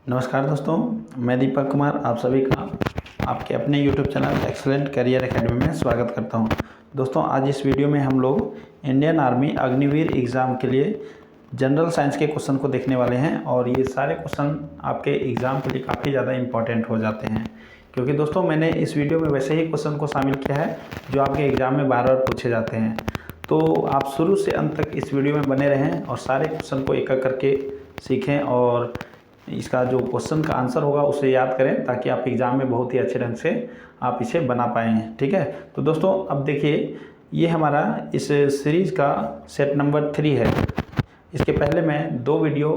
नमस्कार दोस्तों, मैं दीपक कुमार आप सभी का आपके अपने YouTube channel excellent career academy में स्वागत करता हूं। दोस्तों, आज इस वीडियो में हम लोग इंडियन आर्मी अग्निवीर एग्ज़ाम के लिए जनरल साइंस के क्वेश्चन को देखने वाले हैं और ये सारे क्वेश्चन आपके एग्ज़ाम के लिए काफ़ी ज़्यादा इम्पॉर्टेंट हो जाते हैं, क्योंकि दोस्तों मैंने इस वीडियो में वैसे ही क्वेश्चन को शामिल किया है जो आपके एग्ज़ाम में बार बार पूछे जाते हैं। तो आप शुरू से अंत तक इस वीडियो में बने रहें और सारे क्वेश्चन को एक एक करके सीखें और इसका जो क्वेश्चन का आंसर होगा उसे याद करें, ताकि आप एग्ज़ाम में बहुत ही अच्छे ढंग से आप इसे बना पाएँ। ठीक है, तो दोस्तों अब देखिए, ये हमारा इस सीरीज़ का सेट नंबर 3 है। इसके पहले मैं दो वीडियो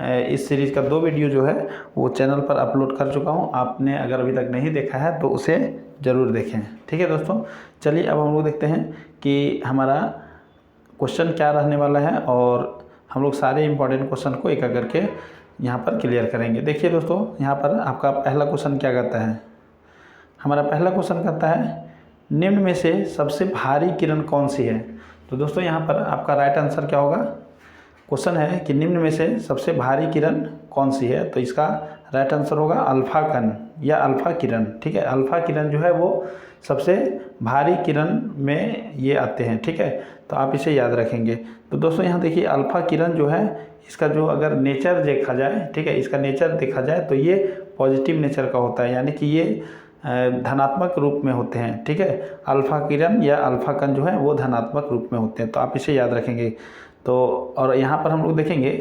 इस सीरीज़ का 2 वीडियो जो है वो चैनल पर अपलोड कर चुका हूँ। आपने अगर अभी तक नहीं देखा है तो उसे ज़रूर देखें। ठीक है दोस्तों, चलिए अब हम लोग देखते हैं कि हमारा क्वेश्चन क्या रहने वाला है और हम लोग सारे इम्पॉर्टेंट क्वेश्चन को एक एक करके यहाँ पर क्लियर करेंगे। देखिए दोस्तों, यहाँ पर आपका पहला क्वेश्चन क्या कहता है। हमारा पहला क्वेश्चन कहता है निम्न में से सबसे भारी किरण कौन सी है। तो दोस्तों यहाँ पर आपका राइट आंसर क्या होगा। क्वेश्चन है कि निम्न में से सबसे भारी किरण कौन सी है, तो इसका राइट आंसर होगा अल्फा कण या अल्फा किरण। ठीक है, अल्फा किरण जो है वो सबसे भारी किरण में ये आते हैं। ठीक है, तो आप इसे याद रखेंगे। तो दोस्तों यहाँ देखिए, अल्फा किरण जो है इसका जो अगर नेचर देखा जाए, ठीक है, इसका नेचर देखा जाए तो ये पॉजिटिव नेचर का होता है, यानी कि ये धनात्मक रूप में होते हैं। ठीक है, अल्फा किरण या अल्फा कण जो है वो धनात्मक रूप में होते हैं, तो आप इसे याद रखेंगे। तो और यहाँ पर हम लोग देखेंगे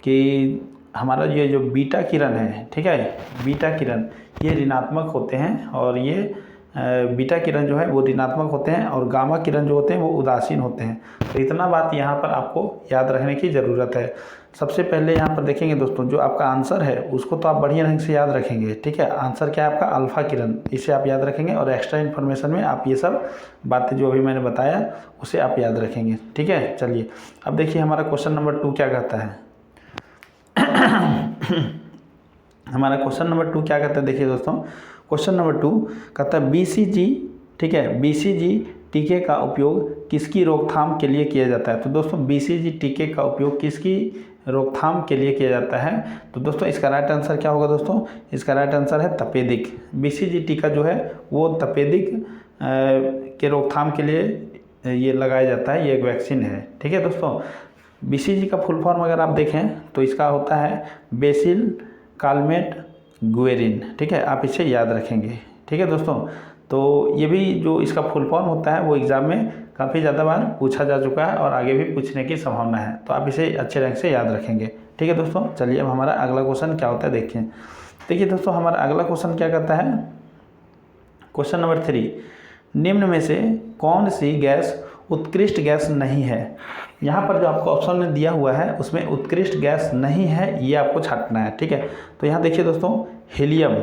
कि हमारा ये जो बीटा किरण है, ठीक है, बीटा किरण ये ऋणात्मक होते हैं और ये बीटा किरण जो है वो ऋणात्मक होते हैं और गामा किरण जो होते हैं वो उदासीन होते हैं। तो इतना बात यहाँ पर आपको याद रखने की ज़रूरत है। सबसे पहले यहाँ पर देखेंगे दोस्तों, जो आपका आंसर है उसको तो आप बढ़िया ढंग से याद रखेंगे। ठीक है, आंसर क्या है आपका अल्फा किरण, इसे आप याद रखेंगे और एक्स्ट्रा इन्फॉर्मेशन में आप ये सब बातें जो अभी मैंने बताया उसे आप याद रखेंगे। ठीक है, चलिए अब देखिए हमारा क्वेश्चन नंबर 2 क्या कहता है। हमारा क्वेश्चन नंबर 2 क्या कहता है, देखिए दोस्तों, क्वेश्चन नंबर 2 कहता है BCG, ठीक है, BCG टीके का उपयोग किसकी रोकथाम के लिए किया जाता है। तो दोस्तों BCG टीके का उपयोग किसकी रोकथाम के लिए किया जाता है। तो दोस्तों इसका राइट आंसर क्या होगा दोस्तों, इसका राइट आंसर है तपेदिक। BCG टीका जो है वो तपेदिक के रोकथाम के लिए ये लगाया जाता है, ये एक वैक्सीन है। ठीक है दोस्तों, BCG का फुल फॉर्म अगर आप देखें तो इसका होता है बेसिल कालमेट गुएरिन। ठीक है, आप इसे याद रखेंगे। ठीक है दोस्तों, तो ये भी जो इसका फुल फॉर्म होता है वो एग्ज़ाम में काफ़ी ज़्यादा बार पूछा जा चुका है और आगे भी पूछने की संभावना है, तो आप इसे अच्छे ढंग से याद रखेंगे। ठीक है दोस्तों, चलिए अब हमारा अगला क्वेश्चन क्या होता है देखिए। देखिए दोस्तों, हमारा अगला क्वेश्चन क्या कहता है, क्वेश्चन नंबर 3, निम्न में से कौन सी गैस उत्कृष्ट गैस नहीं है। यहाँ पर जो आपको ऑप्शन में दिया हुआ है उसमें उत्कृष्ट गैस नहीं है, ये आपको छांटना है। ठीक है, तो यहाँ देखिए दोस्तों, हीलियम,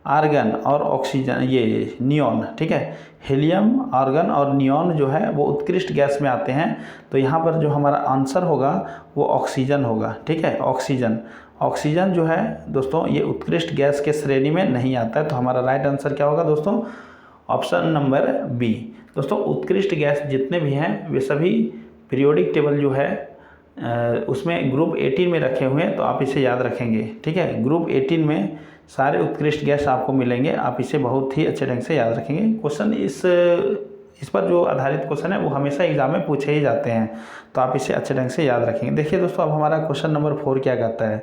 आर्गन और ऑक्सीजन, ये नियॉन। ठीक है, हीलियम, आर्गन और नियॉन जो है वो उत्कृष्ट गैस में आते हैं। तो यहाँ पर जो हमारा आंसर होगा वो ऑक्सीजन होगा। ठीक है, ऑक्सीजन, ऑक्सीजन जो है दोस्तों ये उत्कृष्ट गैस के श्रेणी में नहीं आता है। तो हमारा राइट आंसर क्या होगा दोस्तों, ऑप्शन नंबर बी। दोस्तों उत्कृष्ट गैस जितने भी हैं वे सभी पीरियोडिक टेबल जो है उसमें ग्रुप 18 में रखे हुए हैं, तो आप इसे याद रखेंगे। ठीक है, ग्रुप 18 में सारे उत्कृष्ट गैस आपको मिलेंगे, आप इसे बहुत ही अच्छे ढंग से याद रखेंगे। क्वेश्चन इस पर जो आधारित क्वेश्चन है वो हमेशा एग्जाम में पूछे ही जाते हैं, तो आप इसे अच्छे ढंग से याद रखेंगे। देखिए दोस्तों, अब हमारा क्वेश्चन नंबर 4 क्या कहता है।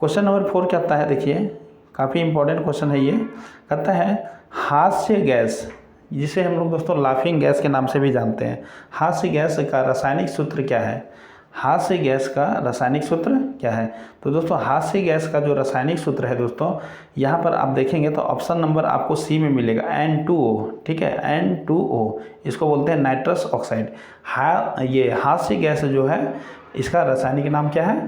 क्वेश्चन नंबर 4 क्या कहता है, देखिए काफ़ी इंपॉर्टेंट क्वेश्चन है ये। कहता है हास्य गैस, जिसे हम लोग दोस्तों लाफिंग गैस के नाम से भी जानते हैं, हास्य गैस का रासायनिक सूत्र क्या है। हास्य गैस का रासायनिक सूत्र क्या है। तो दोस्तों हास्य गैस का जो रासायनिक सूत्र है दोस्तों, यहाँ पर आप देखेंगे तो ऑप्शन नंबर आपको सी में मिलेगा N2O। ठीक है, N2O, इसको बोलते हैं नाइट्रस ऑक्साइड। ये हास्य गैस जो है इसका रासायनिक नाम क्या है,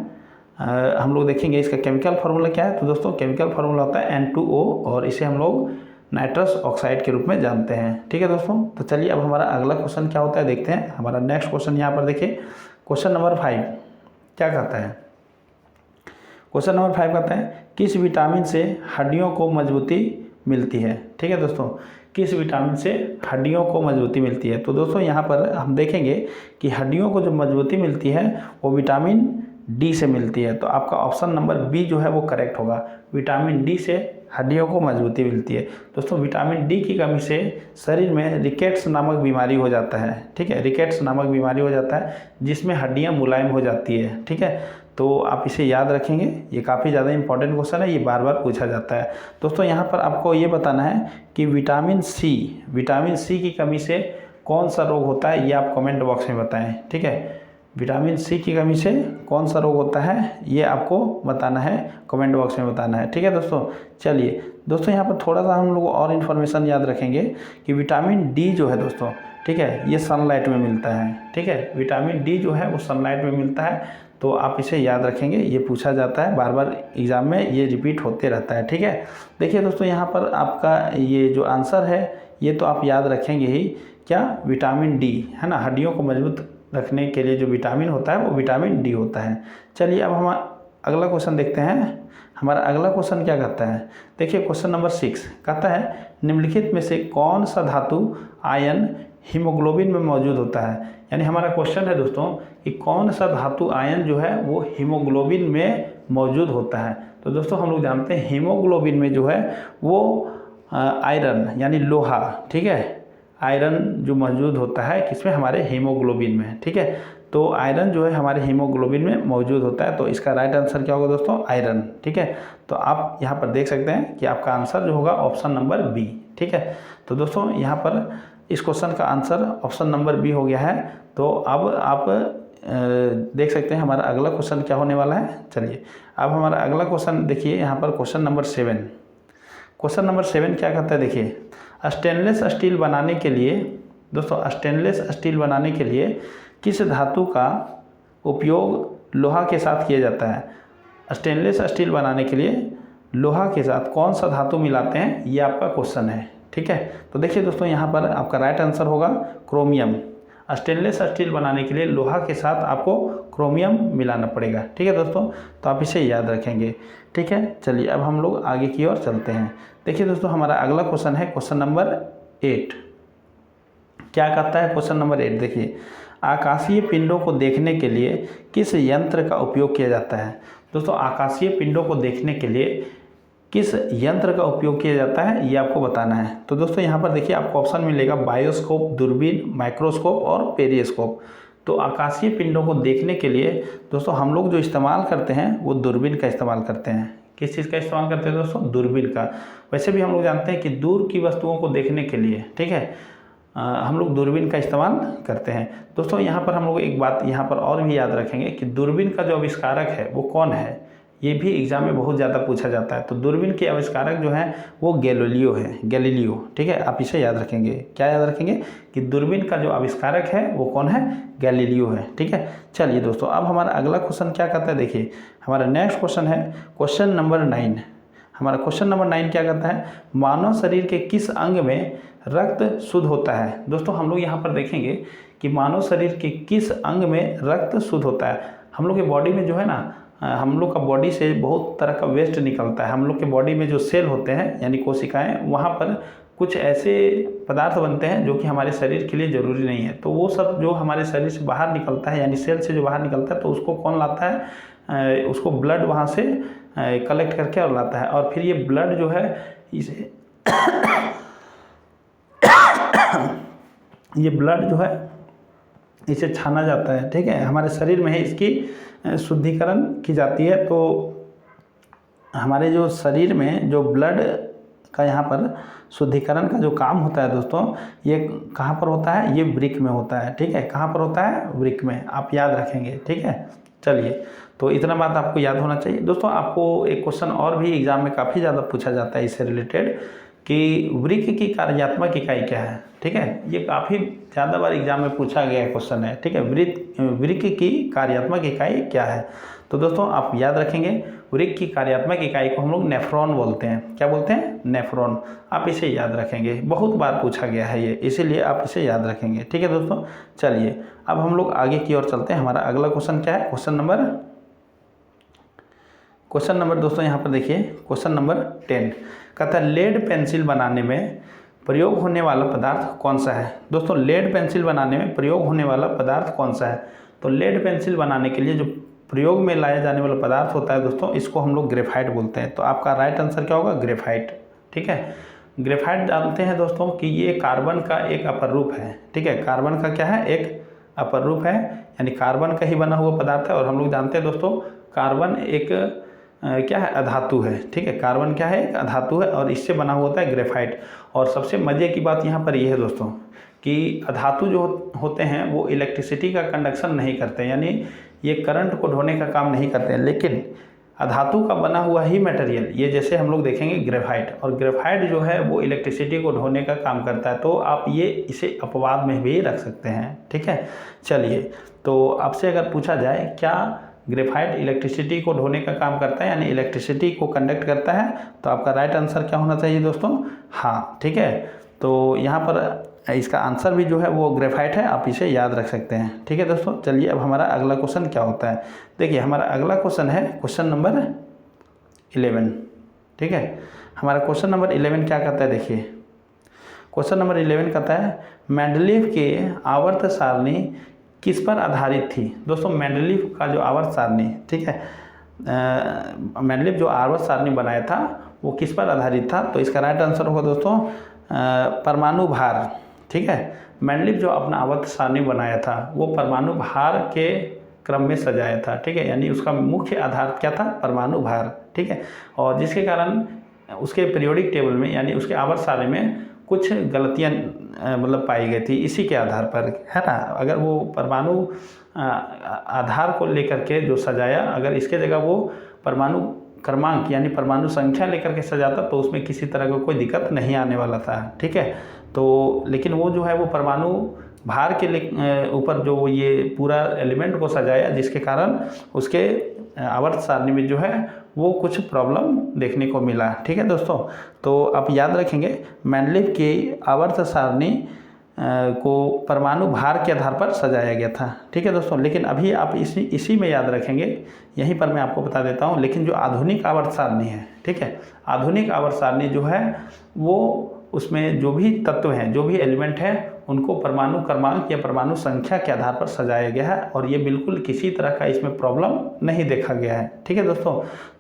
हम लोग देखेंगे इसका केमिकल फार्मूला क्या है। तो दोस्तों केमिकल फार्मूला होता है N2O और इसे हम लोग नाइट्रस ऑक्साइड के रूप में जानते हैं। ठीक है दोस्तों, तो चलिए अब हमारा अगला क्वेश्चन क्या होता है देखते हैं। हमारा नेक्स्ट क्वेश्चन यहाँ पर देखिए, क्वेश्चन नंबर 5 क्या कहता है। क्वेश्चन नंबर 5 कहता है किस विटामिन से हड्डियों को मजबूती मिलती है। ठीक है दोस्तों, किस विटामिन से हड्डियों को मजबूती मिलती है। तो दोस्तों यहाँ पर हम देखेंगे कि हड्डियों को जो मजबूती मिलती है वो विटामिन डी से मिलती है। तो आपका ऑप्शन नंबर बी जो है वो करेक्ट होगा। विटामिन डी से हड्डियों को मजबूती मिलती है। दोस्तों विटामिन डी की कमी से शरीर में रिकेट्स नामक बीमारी हो जाता है, ठीक है, रिकेट्स नामक बीमारी हो जाता है जिसमें हड्डियां मुलायम हो जाती है, ठीक है। तो आप इसे याद रखेंगे, ये काफ़ी ज़्यादा इंपॉर्टेंट क्वेश्चन है, ये बार बार पूछा जाता है। दोस्तों यहाँ पर आपको ये बताना है कि विटामिन सी की कमी से कौन सा रोग होता है, ये आप कमेंट बॉक्स में बताएं, ठीक है। विटामिन सी की कमी से कौन सा रोग होता है ये आपको बताना है, कमेंट बॉक्स में बताना है, ठीक है दोस्तों। चलिए दोस्तों यहाँ पर थोड़ा सा हम लोग और इन्फॉर्मेशन याद रखेंगे कि विटामिन डी जो है दोस्तों, ठीक है, ये सनलाइट में मिलता है, ठीक है। विटामिन डी जो है वो सनलाइट में मिलता है। तो आप इसे याद रखेंगे, ये पूछा जाता है बार बार एग्ज़ाम में, ये रिपीट होते रहता है, ठीक है। देखिए दोस्तों यहाँ पर आपका ये जो आंसर है ये तो आप याद रखेंगे ही, क्या, विटामिन डी है ना। हड्डियों को मजबूत रखने के लिए जो विटामिन होता है वो विटामिन डी होता है। चलिए अब हम अगला क्वेश्चन देखते हैं। हमारा अगला क्वेश्चन क्या कहता है, देखिए क्वेश्चन नंबर 6 कहता है निम्नलिखित में से कौन सा धातु आयन हीमोग्लोबिन में मौजूद होता है। यानी हमारा क्वेश्चन है दोस्तों कि कौन सा धातु आयन जो है वो हीमोग्लोबिन में मौजूद होता है। तो दोस्तों हम लोग जानते हैं हीमोग्लोबिन में जो है वो आयरन यानी लोहा, ठीक है, आयरन जो मौजूद होता है किसमें, हमारे हीमोग्लोबिन में, ठीक है। तो आयरन जो है हमारे हीमोग्लोबिन में मौजूद होता है। तो इसका राइट आंसर क्या होगा दोस्तों, आयरन, ठीक है। तो आप यहाँ पर देख सकते हैं कि आपका आंसर जो होगा ऑप्शन नंबर बी, ठीक है। तो दोस्तों यहाँ पर इस क्वेश्चन का आंसर ऑप्शन नंबर बी हो गया है। तो अब आप देख सकते हैं हमारा अगला क्वेश्चन क्या होने वाला है। चलिए अब हमारा अगला क्वेश्चन देखिए, यहाँ पर क्वेश्चन नंबर 7। क्वेश्चन नंबर 7 क्या कहता है, देखिए स्टेनलेस स्टील बनाने के लिए दोस्तों, स्टेनलेस स्टील बनाने के लिए किस धातु का उपयोग लोहा के साथ किया जाता है। स्टेनलेस स्टील बनाने के लिए लोहा के साथ कौन सा धातु मिलाते हैं, ये आपका क्वेश्चन है, ठीक है। तो देखिए दोस्तों यहाँ पर आपका राइट आंसर होगा क्रोमियम। स्टेनलेस स्टील बनाने के लिए लोहा के साथ आपको क्रोमियम मिलाना पड़ेगा, ठीक है दोस्तों। तो आप इसे याद रखेंगे, ठीक है। चलिए अब हम लोग आगे की ओर चलते हैं। देखिए दोस्तों हमारा अगला क्वेश्चन है क्वेश्चन नंबर 8। क्या कहता है क्वेश्चन नंबर 8, देखिए आकाशीय पिंडों को देखने के लिए किस यंत्र का उपयोग किया जाता है। दोस्तों आकाशीय पिंडों को देखने के लिए किस यंत्र का उपयोग किया जाता है ये आपको बताना है। तो दोस्तों यहाँ पर देखिए आपको ऑप्शन मिलेगा बायोस्कोप, दूरबीन, माइक्रोस्कोप और पेरिस्कोप। तो आकाशीय पिंडों को देखने के लिए दोस्तों हम लोग जो इस्तेमाल करते हैं वो दूरबीन का इस्तेमाल करते हैं। किस चीज़ का इस्तेमाल करते हैं दोस्तों, दूरबीन का। वैसे भी हम लोग जानते हैं कि दूर की वस्तुओं को देखने के लिए, ठीक है, हम लोग दूरबीन का इस्तेमाल करते हैं। दोस्तों यहाँ पर हम लोग एक बात यहाँ पर और भी याद रखेंगे कि दूरबीन का जो आविष्कारक है वो कौन है, ये भी एग्जाम में बहुत ज़्यादा पूछा जाता है। तो दूरबीन के आविष्कारक जो हैं वो गैलीलियो है, गैलीलियो, ठीक है। आप इसे याद रखेंगे, क्या याद रखेंगे कि दूरबीन का जो आविष्कारक है वो कौन है, गैलीलियो है, ठीक है। चलिए दोस्तों अब हमारा अगला क्वेश्चन क्या कहता है, देखिए हमारा नेक्स्ट क्वेश्चन है क्वेश्चन नंबर 9। हमारा क्वेश्चन नंबर 9 क्या कहता है, मानव शरीर के किस अंग में रक्त शुद्ध होता है। दोस्तों हम लोग यहाँ पर देखेंगे कि मानव शरीर के किस अंग में रक्त शुद्ध होता है। हम लोग के बॉडी में जो है ना, हम लोग का बॉडी से बहुत तरह का वेस्ट निकलता है। हम लोग के बॉडी में जो सेल होते हैं यानी कोशिकाएं, वहाँ पर कुछ ऐसे पदार्थ बनते हैं जो कि हमारे शरीर के लिए ज़रूरी नहीं है। तो वो सब जो हमारे शरीर से बाहर निकलता है यानी सेल से जो बाहर निकलता है तो उसको कौन लाता है, उसको ब्लड वहाँ से कलेक्ट करके और लाता है। और फिर ये ब्लड जो है इसे ये ब्लड जो है इसे छाना जाता है, ठीक है। हमारे शरीर में ही इसकी शुद्धिकरण की जाती है। तो हमारे जो शरीर में जो ब्लड का यहाँ पर शुद्धिकरण का जो काम होता है दोस्तों, ये कहाँ पर होता है, ये वृक्क में होता है, ठीक है। कहाँ पर होता है, वृक्क में, आप याद रखेंगे, ठीक है। चलिए तो इतना बात आपको याद होना चाहिए। दोस्तों आपको एक क्वेश्चन और भी एग्जाम में काफ़ी ज़्यादा पूछा जाता है इससे रिलेटेड कि वृक्क की कार्यात्मक इकाई क्या है, ठीक है। ये काफ़ी ज़्यादा बार एग्जाम में पूछा गया क्वेश्चन है, ठीक है। वृक्क की कार्यात्मक इकाई क्या है। तो दोस्तों आप याद रखेंगे वृक्क की कार्यात्मक इकाई को हम लोग नेफ्रॉन बोलते हैं। क्या बोलते हैं, नेफ्रॉन। आप इसे याद रखेंगे, बहुत बार पूछा गया है ये, इसीलिए आप इसे याद रखेंगे, ठीक है दोस्तों। चलिए अब हम लोग आगे की ओर चलते हैं। हमारा अगला क्वेश्चन क्या है, क्वेश्चन नंबर दोस्तों यहाँ पर देखिए क्वेश्चन नंबर 10 कहता है लेड पेंसिल बनाने में प्रयोग होने वाला पदार्थ कौन सा है। दोस्तों लेड पेंसिल बनाने में प्रयोग होने वाला पदार्थ कौन सा है। तो लेड पेंसिल बनाने के लिए जो प्रयोग में लाया जाने वाला पदार्थ होता है दोस्तों, इसको हम लोग ग्रेफाइट बोलते हैं। तो आपका राइट आंसर क्या होगा? ग्रेफाइट। ठीक है, ग्रेफाइट जानते हैं दोस्तों कि ये कार्बन का एक अपर रूप है। ठीक है, कार्बन का क्या है? एक अपर रूप है, यानी कार्बन का ही बना हुआ पदार्थ है। और हम लोग जानते हैं दोस्तों कार्बन एक क्या है? अधातु है। ठीक है, कार्बन क्या है? एक अधातु है और इससे बना हुआ होता है ग्रेफाइट। और सबसे मज़े की बात यहाँ पर यह है दोस्तों कि अधातु जो होते हैं वो इलेक्ट्रिसिटी का कंडक्शन नहीं करते, यानी ये करंट को ढोने का काम नहीं करते हैं। लेकिन अधातु का बना हुआ ही मटेरियल, ये जैसे हम लोग देखेंगे ग्रेफाइट, और ग्रेफाइट जो है वो इलेक्ट्रिसिटी को ढोने का काम करता है। तो आप ये इसे अपवाद में भी रख सकते हैं। ठीक है, चलिए, तो आपसे अगर पूछा जाए क्या ग्रेफाइट इलेक्ट्रिसिटी को ढोने का काम करता है, यानी इलेक्ट्रिसिटी को कंडक्ट करता है, तो आपका राइट आंसर क्या होना चाहिए दोस्तों? हाँ। ठीक है, तो यहाँ पर इसका आंसर भी जो है वो ग्रेफाइट है, आप इसे याद रख सकते हैं। ठीक है दोस्तों, चलिए अब हमारा अगला क्वेश्चन क्या होता है। देखिए हमारा अगला क्वेश्चन है क्वेश्चन नंबर 11। ठीक है, हमारा क्वेश्चन नंबर 11 क्या कहता है? देखिए क्वेश्चन नंबर 11 कहता है मेंडलीव के आवर्त सारणी किस पर आधारित थी? दोस्तों मेंडलीव का जो आवर्त सारणी, ठीक है, मेंडलीव जो आवर्त सारणी बनाया था वो किस पर आधारित था? तो इसका राइट आंसर होगा दोस्तों परमाणु भार। ठीक है, मेंडलीव जो अपना आवर्त सारणी बनाया था वो परमाणु भार के क्रम में सजाया था। ठीक है, यानी उसका मुख्य आधार क्या था? परमाणु भार। ठीक है, और जिसके कारण उसके पीरियोडिक टेबल में यानी उसके आवर्त सारणी में कुछ गलतियां मतलब पाई गई थी इसी के आधार पर, है ना। अगर वो परमाणु आधार को लेकर के जो सजाया, अगर इसके जगह वो परमाणु क्रमांक यानी परमाणु संख्या लेकर के सजाता तो उसमें किसी तरह का कोई दिक्कत नहीं आने वाला था। ठीक है, तो लेकिन वो जो है वो परमाणु भार के ऊपर जो ये पूरा एलिमेंट को सजाया, जिसके कारण उसके आवर्त सारणी में जो है वो कुछ प्रॉब्लम देखने को मिला। ठीक है दोस्तों, तो आप याद रखेंगे मेंडलीव की आवर्त सारणी को परमाणु भार के आधार पर सजाया गया था। ठीक है दोस्तों, लेकिन अभी आप इसी में याद रखेंगे, यहीं पर मैं आपको बता देता हूँ। लेकिन जो आधुनिक आवर्त सारणी है, ठीक है, आधुनिक आवर्त सारणी जो है वो उसमें जो भी तत्व हैं, जो भी एलिमेंट हैं, उनको परमाणु क्रमांक या परमाणु संख्या के आधार पर सजाया गया है और ये बिल्कुल किसी तरह का इसमें प्रॉब्लम नहीं देखा गया है। ठीक है दोस्तों,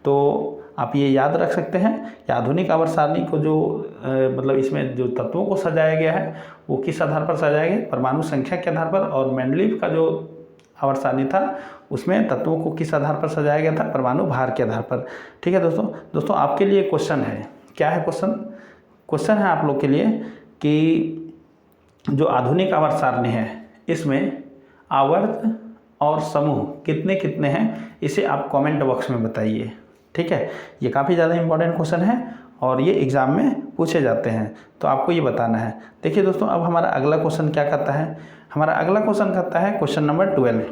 तो आप ये याद रख सकते हैं कि आधुनिक आवर्त सारणी को जो मतलब इसमें जो तत्वों को सजाया गया है वो किस आधार पर सजाया गया? परमाणु संख्या के आधार पर। और मेंडलीव का जो आवर्त सारणी था उसमें तत्वों को किस आधार पर सजाया गया था? परमाणु भार के आधार पर। ठीक है दोस्तों आपके लिए क्वेश्चन है, क्या है क्वेश्चन है आप लोग के लिए कि जो आधुनिक आवर्त सारणी है इसमें आवर्त और समूह कितने कितने हैं, इसे आप कमेंट बॉक्स में बताइए। ठीक है, ये काफ़ी ज़्यादा इंपॉर्टेंट क्वेश्चन है और ये एग्ज़ाम में पूछे जाते हैं, तो आपको ये बताना है। देखिए दोस्तों, अब हमारा अगला क्वेश्चन क्या कहता है? हमारा अगला क्वेश्चन कहता है क्वेश्चन नंबर 12।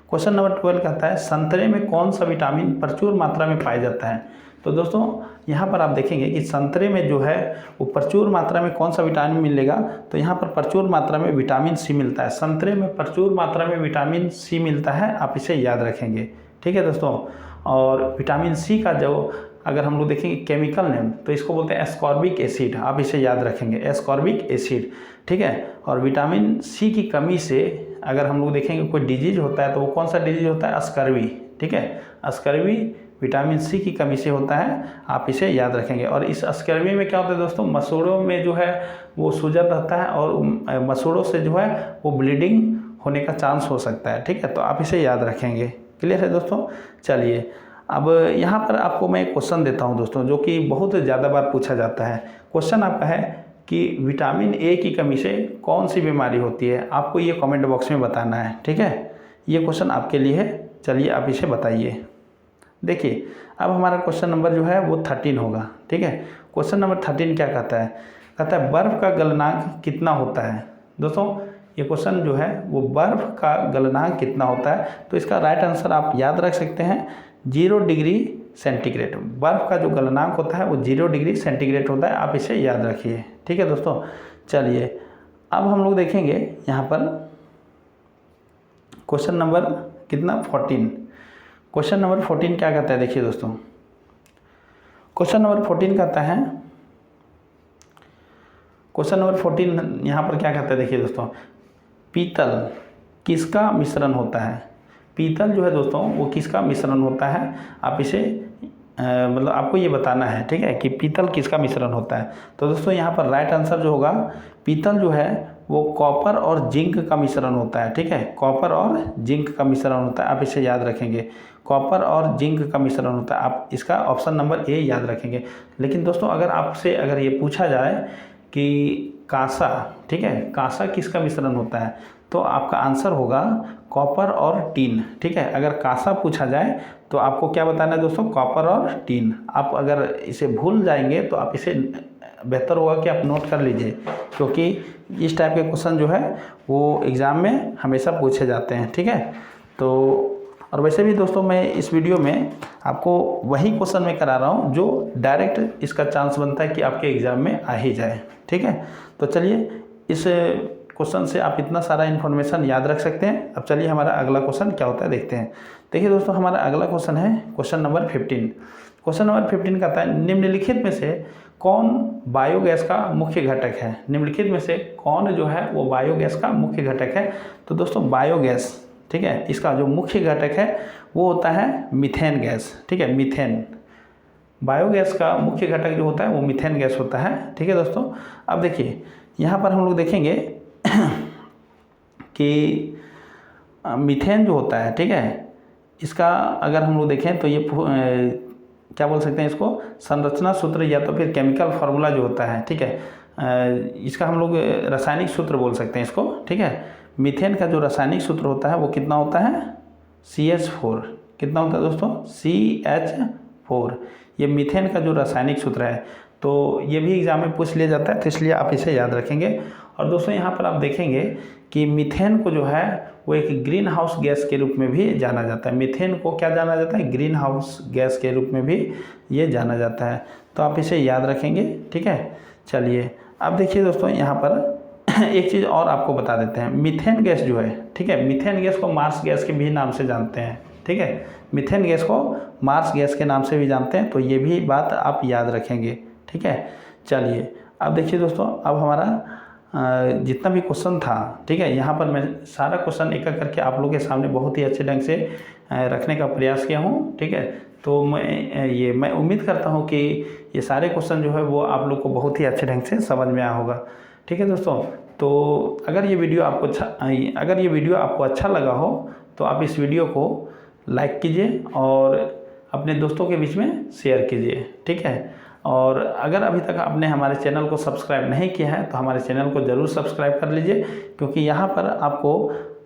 क्वेश्चन नंबर 12 कहता है संतरे में कौन सा विटामिन प्रचुर मात्रा में पाया जाता है? तो दोस्तों यहाँ पर आप देखेंगे कि संतरे में जो है वो प्रचुर मात्रा में कौन सा विटामिन मिलेगा? तो यहाँ पर प्रचुर मात्रा में विटामिन सी मिलता है। संतरे में प्रचुर मात्रा में विटामिन सी मिलता है, आप इसे याद रखेंगे। ठीक है दोस्तों, और विटामिन सी का जो अगर हम लोग देखेंगे केमिकल नेम तो इसको बोलते हैं एस्कॉर्बिक एसिड, आप इसे याद रखेंगे, एस्कॉर्बिक एसिड। ठीक है, और विटामिन सी की कमी से अगर हम लोग देखेंगे कोई डिजीज होता है तो वो कौन सा डिजीज होता है? स्कर्वी। ठीक है, स्कर्वी विटामिन सी की कमी से होता है, आप इसे याद रखेंगे। और इस स्कर्वी में क्या होता है दोस्तों? मसूड़ों में जो है वो सूजन रहता है और मसूड़ों से जो है वो ब्लीडिंग होने का चांस हो सकता है। ठीक है, तो आप इसे याद रखेंगे। क्लियर है दोस्तों? चलिए, अब यहाँ पर आपको मैं एक क्वेश्चन देता हूँ दोस्तों, जो कि बहुत ज़्यादा बार पूछा जाता है। क्वेश्चन आपका है कि विटामिन ए की कमी से कौन सी बीमारी होती है? आपको ये कमेंट बॉक्स में बताना है। ठीक है, ये क्वेश्चन आपके लिए है, चलिए आप इसे बताइए। देखिए अब हमारा क्वेश्चन नंबर जो है वो 13 होगा। ठीक है, क्वेश्चन नंबर 13 क्या कहता है? कहता है बर्फ़ का गलनांक कितना होता है? दोस्तों ये क्वेश्चन जो है वो बर्फ़ का गलनांक कितना होता है, तो इसका राइट आंसर आप याद रख सकते हैं 0 डिग्री सेंटीग्रेड। बर्फ़ का जो गलनांक होता है वो 0 डिग्री सेंटीग्रेड होता है, आप इसे याद रखिए। ठीक है दोस्तों, चलिए अब हम लोग देखेंगे यहाँ पर क्वेश्चन नंबर कितना 14। क्वेश्चन नंबर 14 क्या कहता है? देखिए दोस्तों, क्वेश्चन नंबर 14 कहता है, क्वेश्चन नंबर 14 यहाँ पर क्या कहता है? देखिए दोस्तों, पीतल किसका मिश्रण होता है? पीतल जो है दोस्तों वो किसका मिश्रण होता है, आप इसे मतलब आपको ये बताना है, ठीक है, कि पीतल किसका मिश्रण होता है। तो दोस्तों यहाँ पर राइट आंसर जो होगा, पीतल जो है वो कॉपर और जिंक का मिश्रण होता है, ठीक है, कॉपर और जिंक का मिश्रण होता है, आप इसे याद रखेंगे, कॉपर और जिंक का मिश्रण होता है, आप इसका ऑप्शन नंबर ए याद रखेंगे। लेकिन दोस्तों अगर आपसे अगर ये पूछा जाए कि कांसा, ठीक है, कांसा किसका मिश्रण होता है, तो आपका आंसर होगा कॉपर और टीन, ठीक है। अगर कांसा पूछा जाए तो आपको क्या बताना है दोस्तों, कॉपर और टीन। आप अगर इसे भूल जाएंगे तो आप इसे बेहतर होगा कि आप नोट कर लीजिए, क्योंकि इस टाइप के क्वेश्चन जो है वो एग्ज़ाम में हमेशा पूछे जाते हैं, ठीक है। तो और वैसे भी दोस्तों मैं इस वीडियो में आपको वही क्वेश्चन मैं करा रहा हूँ जो डायरेक्ट इसका चांस बनता है कि आपके एग्ज़ाम में आ ही जाए, ठीक है। तो चलिए इस क्वेश्चन से आप इतना सारा इन्फॉर्मेशन याद रख सकते हैं। अब चलिए हमारा अगला क्वेश्चन क्या होता है देखते हैं। देखिए दोस्तों हमारा अगला क्वेश्चन है क्वेश्चन नंबर 15। क्वेश्चन नंबर 15 कहता है निम्नलिखित में से कौन बायोगैस का मुख्य घटक है, निम्नलिखित में से कौन जो है वो बायोगैस का मुख्य घटक है। तो दोस्तों बायोगैस, ठीक है, इसका जो मुख्य घटक है वो होता है मीथेन गैस, ठीक है, मीथेन। बायोगैस का मुख्य घटक जो होता है वो मीथेन गैस होता है, ठीक है दोस्तों। अब देखिए यहाँ पर हम लोग देखेंगे कि मीथेन जो होता है, ठीक है, इसका अगर हम लोग देखें तो ये क्या बोल सकते हैं इसको, संरचना सूत्र या तो फिर केमिकल फार्मूला जो होता है, ठीक है, इसका हम लोग रासायनिक सूत्र बोल सकते हैं इसको, ठीक है। मीथेन का जो रासायनिक सूत्र होता है वो कितना होता है, CH4। कितना होता है दोस्तों, CH4। ये मीथेन का जो रासायनिक सूत्र है, तो ये भी एग्जाम में पूछ लिया जाता है, तो इसलिए आप इसे याद रखेंगे। और दोस्तों यहाँ पर आप देखेंगे कि मीथेन को जो है वो एक ग्रीन हाउस गैस के रूप में भी जाना जाता है। मीथेन को क्या जाना जाता है, ग्रीन हाउस गैस के रूप में भी ये जाना जाता है, तो आप इसे याद रखेंगे, ठीक है। चलिए अब देखिए दोस्तों यहाँ पर एक चीज़ और आपको बता देते हैं। मीथेन गैस जो है, ठीक है, मीथेन गैस को मार्स गैस के भी नाम से जानते हैं, ठीक है, मीथेन गैस को मार्स गैस के नाम से भी जानते हैं, तो ये भी बात आप याद रखेंगे, ठीक है। चलिए अब देखिए दोस्तों, अब हमारा जितना भी क्वेश्चन था, ठीक है, यहाँ पर मैं सारा क्वेश्चन एक एक करके आप लोगों के सामने बहुत ही अच्छे ढंग से रखने का प्रयास किया हूँ, ठीक है। तो मैं उम्मीद करता हूँ कि ये सारे क्वेश्चन जो है वो आप लोग को बहुत ही अच्छे ढंग से समझ में आया होगा, ठीक है दोस्तों। तो अगर ये वीडियो आपको अच्छा लगा हो तो आप इस वीडियो को लाइक कीजिए और अपने दोस्तों के बीच में शेयर कीजिए, ठीक है। और अगर अभी तक आपने हमारे चैनल को सब्सक्राइब नहीं किया है तो हमारे चैनल को ज़रूर सब्सक्राइब कर लीजिए, क्योंकि यहाँ पर आपको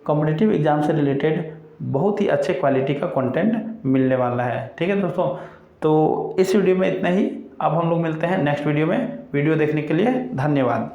कॉम्पिटिटिव एग्ज़ाम से रिलेटेड बहुत ही अच्छे क्वालिटी का कंटेंट मिलने वाला है, ठीक है दोस्तों। तो इस वीडियो में इतना ही। अब हम लोग मिलते हैं नेक्स्ट वीडियो में। वीडियो देखने के लिए धन्यवाद।